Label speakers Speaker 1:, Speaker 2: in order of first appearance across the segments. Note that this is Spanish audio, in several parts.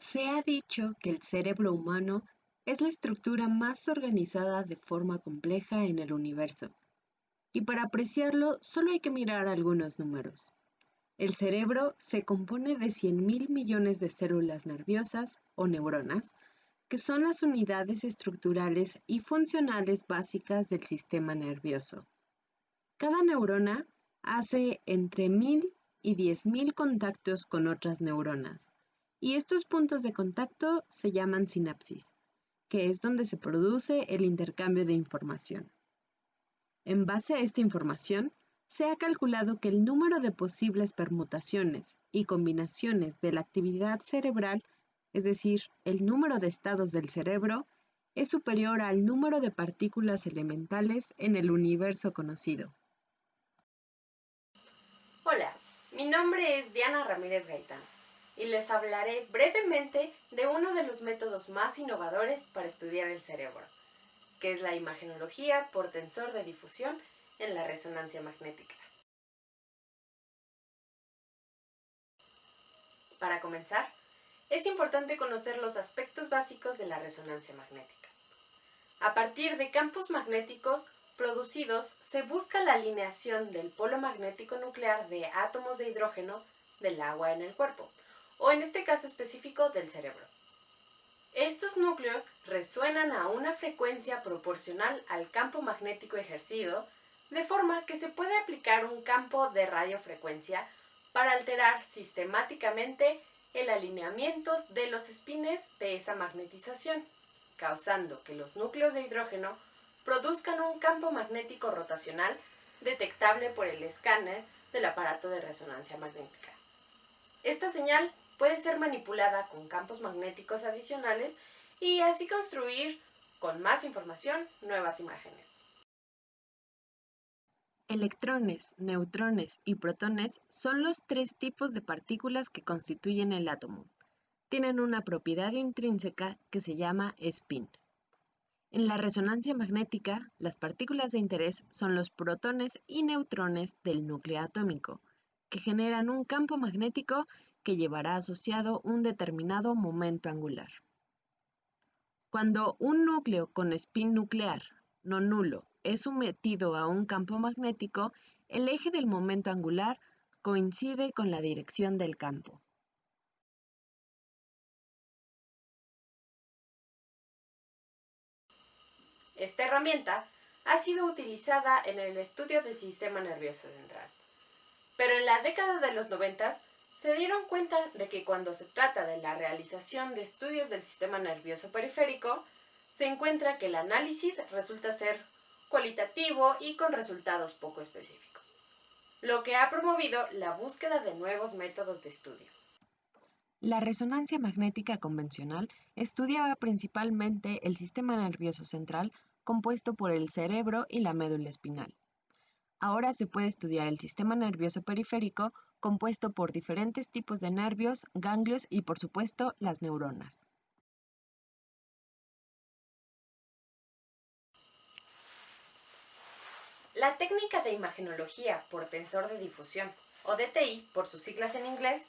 Speaker 1: Se ha dicho que el cerebro humano es la estructura más organizada de forma compleja en el universo, y para apreciarlo solo hay que mirar algunos números. El cerebro se compone de 100.000 millones de células nerviosas o neuronas, que son las unidades estructurales y funcionales básicas del sistema nervioso. Cada neurona hace entre 1.000 y 10.000 contactos con otras neuronas, y estos puntos de contacto se llaman sinapsis, que es donde se produce el intercambio de información. En base a esta información, se ha calculado que el número de posibles permutaciones y combinaciones de la actividad cerebral, es decir, el número de estados del cerebro, es superior al número de partículas elementales en el universo conocido.
Speaker 2: Hola, mi nombre es Diana Ramírez Gaitán y les hablaré brevemente de uno de los métodos más innovadores para estudiar el cerebro, que es la imagenología por tensor de difusión en la resonancia magnética. Para comenzar, es importante conocer los aspectos básicos de la resonancia magnética. A partir de campos magnéticos producidos, se busca la alineación del polo magnético nuclear de átomos de hidrógeno del agua en el cuerpo, o en este caso específico del cerebro. Estos núcleos resuenan a una frecuencia proporcional al campo magnético ejercido, de forma que se puede aplicar un campo de radiofrecuencia para alterar sistemáticamente el alineamiento de los espines de esa magnetización, causando que los núcleos de hidrógeno produzcan un campo magnético rotacional detectable por el escáner del aparato de resonancia magnética. Esta señal puede ser manipulada con campos magnéticos adicionales y así construir, con más información, nuevas imágenes.
Speaker 1: Electrones, neutrones y protones son los tres tipos de partículas que constituyen el átomo. Tienen una propiedad intrínseca que se llama spin. En la resonancia magnética, las partículas de interés son los protones y neutrones del núcleo atómico, que generan un campo magnético que llevará asociado un determinado momento angular. Cuando un núcleo con spin nuclear, no nulo, es sometido a un campo magnético, el eje del momento angular coincide con la dirección del campo.
Speaker 2: Esta herramienta ha sido utilizada en el estudio del sistema nervioso central. Pero en la década de los 90 se dieron cuenta de que cuando se trata de la realización de estudios del sistema nervioso periférico, se encuentra que el análisis resulta ser cualitativo y con resultados poco específicos, lo que ha promovido la búsqueda de nuevos métodos de estudio.
Speaker 1: La resonancia magnética convencional estudiaba principalmente el sistema nervioso central compuesto por el cerebro y la médula espinal. Ahora se puede estudiar el sistema nervioso periférico compuesto por diferentes tipos de nervios, ganglios y por supuesto las neuronas.
Speaker 2: La técnica de imagenología por tensor de difusión, o DTI por sus siglas en inglés,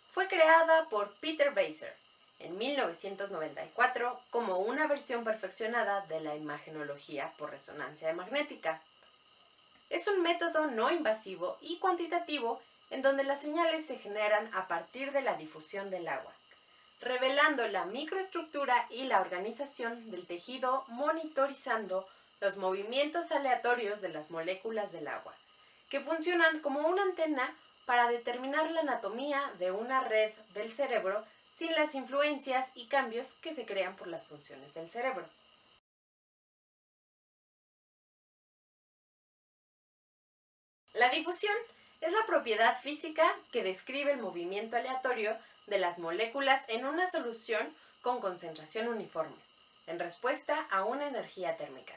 Speaker 2: fue creada por Peter Beiser en 1994 como una versión perfeccionada de la imagenología por resonancia magnética. Es un método no invasivo y cuantitativo en donde las señales se generan a partir de la difusión del agua, revelando la microestructura y la organización del tejido, monitorizando los movimientos aleatorios de las moléculas del agua, que funcionan como una antena para determinar la anatomía de una red del cerebro sin las influencias y cambios que se crean por las funciones del cerebro. La difusión es la propiedad física que describe el movimiento aleatorio de las moléculas en una solución con concentración uniforme, en respuesta a una energía térmica.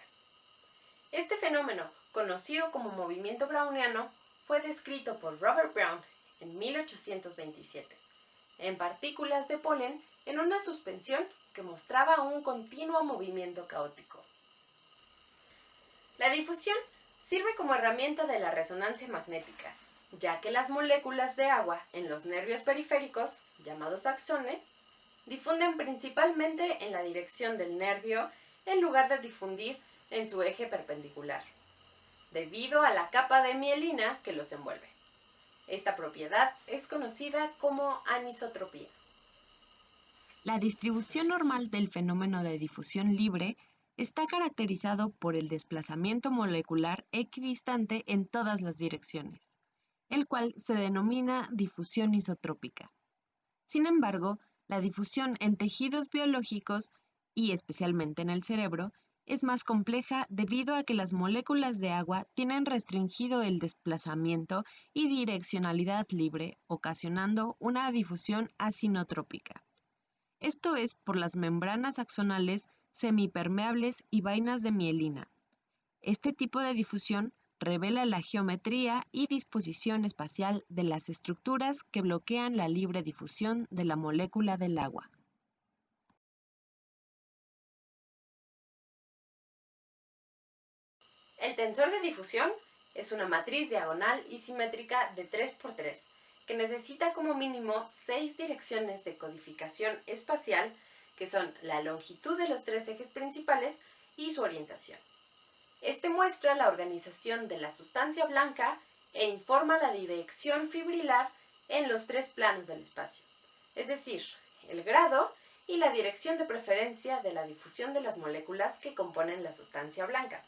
Speaker 2: Este fenómeno, conocido como movimiento browniano, fue descrito por Robert Brown en 1827, en partículas de polen en una suspensión que mostraba un continuo movimiento caótico. La difusión sirve como herramienta de la resonancia magnética, ya que las moléculas de agua en los nervios periféricos, llamados axones, Difunden principalmente en la dirección del nervio en lugar de difundir en su eje perpendicular, debido a la capa de mielina que los envuelve. Esta propiedad es conocida como anisotropía.
Speaker 1: La distribución normal del fenómeno de difusión libre está caracterizado por el desplazamiento molecular equidistante en todas las direcciones, el cual se denomina difusión isotrópica. Sin embargo, la difusión en tejidos biológicos, y especialmente en el cerebro, es más compleja debido a que las moléculas de agua tienen restringido el desplazamiento y direccionalidad libre, ocasionando una difusión asinotrópica. Esto es por las membranas axonales semipermeables y vainas de mielina. Este tipo de difusión revela la geometría y disposición espacial de las estructuras que bloquean la libre difusión de la molécula del agua.
Speaker 2: El tensor de difusión es una matriz diagonal y simétrica de 3×3 que necesita como mínimo 6 direcciones de codificación espacial, que son la longitud de los 3 ejes principales y su orientación. Este muestra la organización de la sustancia blanca e informa la dirección fibrilar en los 3 planos del espacio, es decir, el grado y la dirección de preferencia de la difusión de las moléculas que componen la sustancia blanca.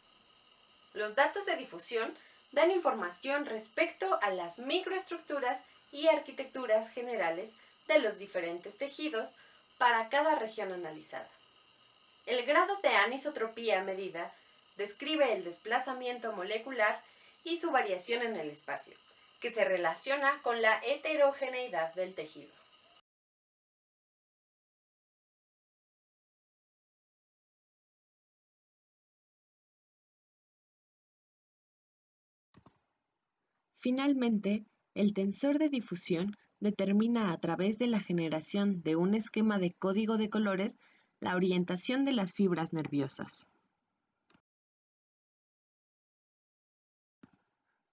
Speaker 2: Los datos de difusión dan información respecto a las microestructuras y arquitecturas generales de los diferentes tejidos para cada región analizada. El grado de anisotropía medida describe el desplazamiento molecular y su variación en el espacio, que se relaciona con la heterogeneidad del tejido.
Speaker 1: Finalmente, el tensor de difusión determina a través de la generación de un esquema de código de colores la orientación de las fibras nerviosas.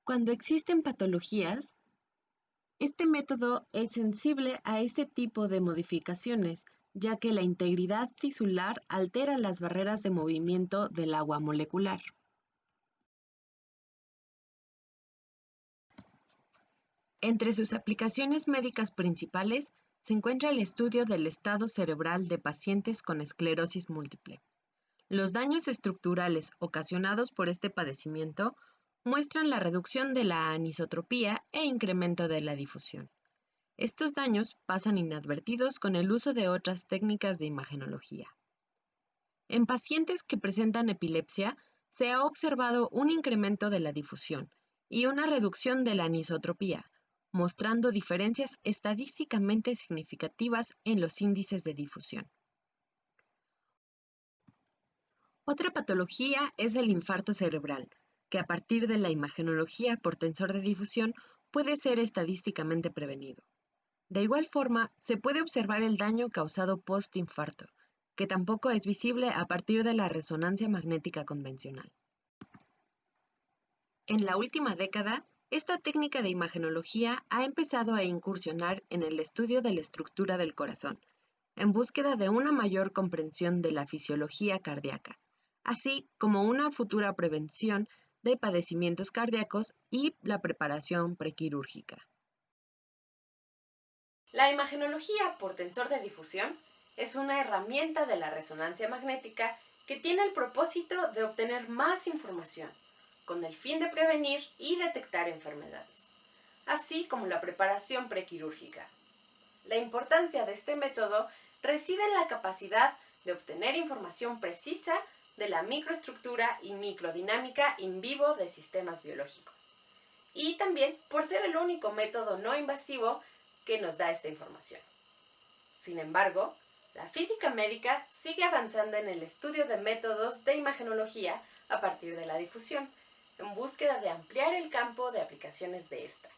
Speaker 1: Cuando existen patologías, este método es sensible a este tipo de modificaciones, ya que la integridad tisular altera las barreras de movimiento del agua molecular. Entre sus aplicaciones médicas principales se encuentra el estudio del estado cerebral de pacientes con esclerosis múltiple. Los daños estructurales ocasionados por este padecimiento muestran la reducción de la anisotropía e incremento de la difusión. Estos daños pasan inadvertidos con el uso de otras técnicas de imagenología. En pacientes que presentan epilepsia, se ha observado un incremento de la difusión y una reducción de la anisotropía, mostrando diferencias estadísticamente significativas en los índices de difusión. Otra patología es el infarto cerebral, que a partir de la imagenología por tensor de difusión puede ser estadísticamente prevenido. De igual forma, se puede observar el daño causado post-infarto, que tampoco es visible a partir de la resonancia magnética convencional. En la última década, esta técnica de imagenología ha empezado a incursionar en el estudio de la estructura del corazón, en búsqueda de una mayor comprensión de la fisiología cardíaca, así como una futura prevención de padecimientos cardíacos y la preparación prequirúrgica.
Speaker 2: La imagenología por tensor de difusión es una herramienta de la resonancia magnética que tiene el propósito de obtener más información, con el fin de prevenir y detectar enfermedades, así como la preparación prequirúrgica. La importancia de este método reside en la capacidad de obtener información precisa de la microestructura y microdinámica in vivo de sistemas biológicos, y también por ser el único método no invasivo que nos da esta información. Sin embargo, la física médica sigue avanzando en el estudio de métodos de imagenología a partir de la difusión, en búsqueda de ampliar el campo de aplicaciones de esta.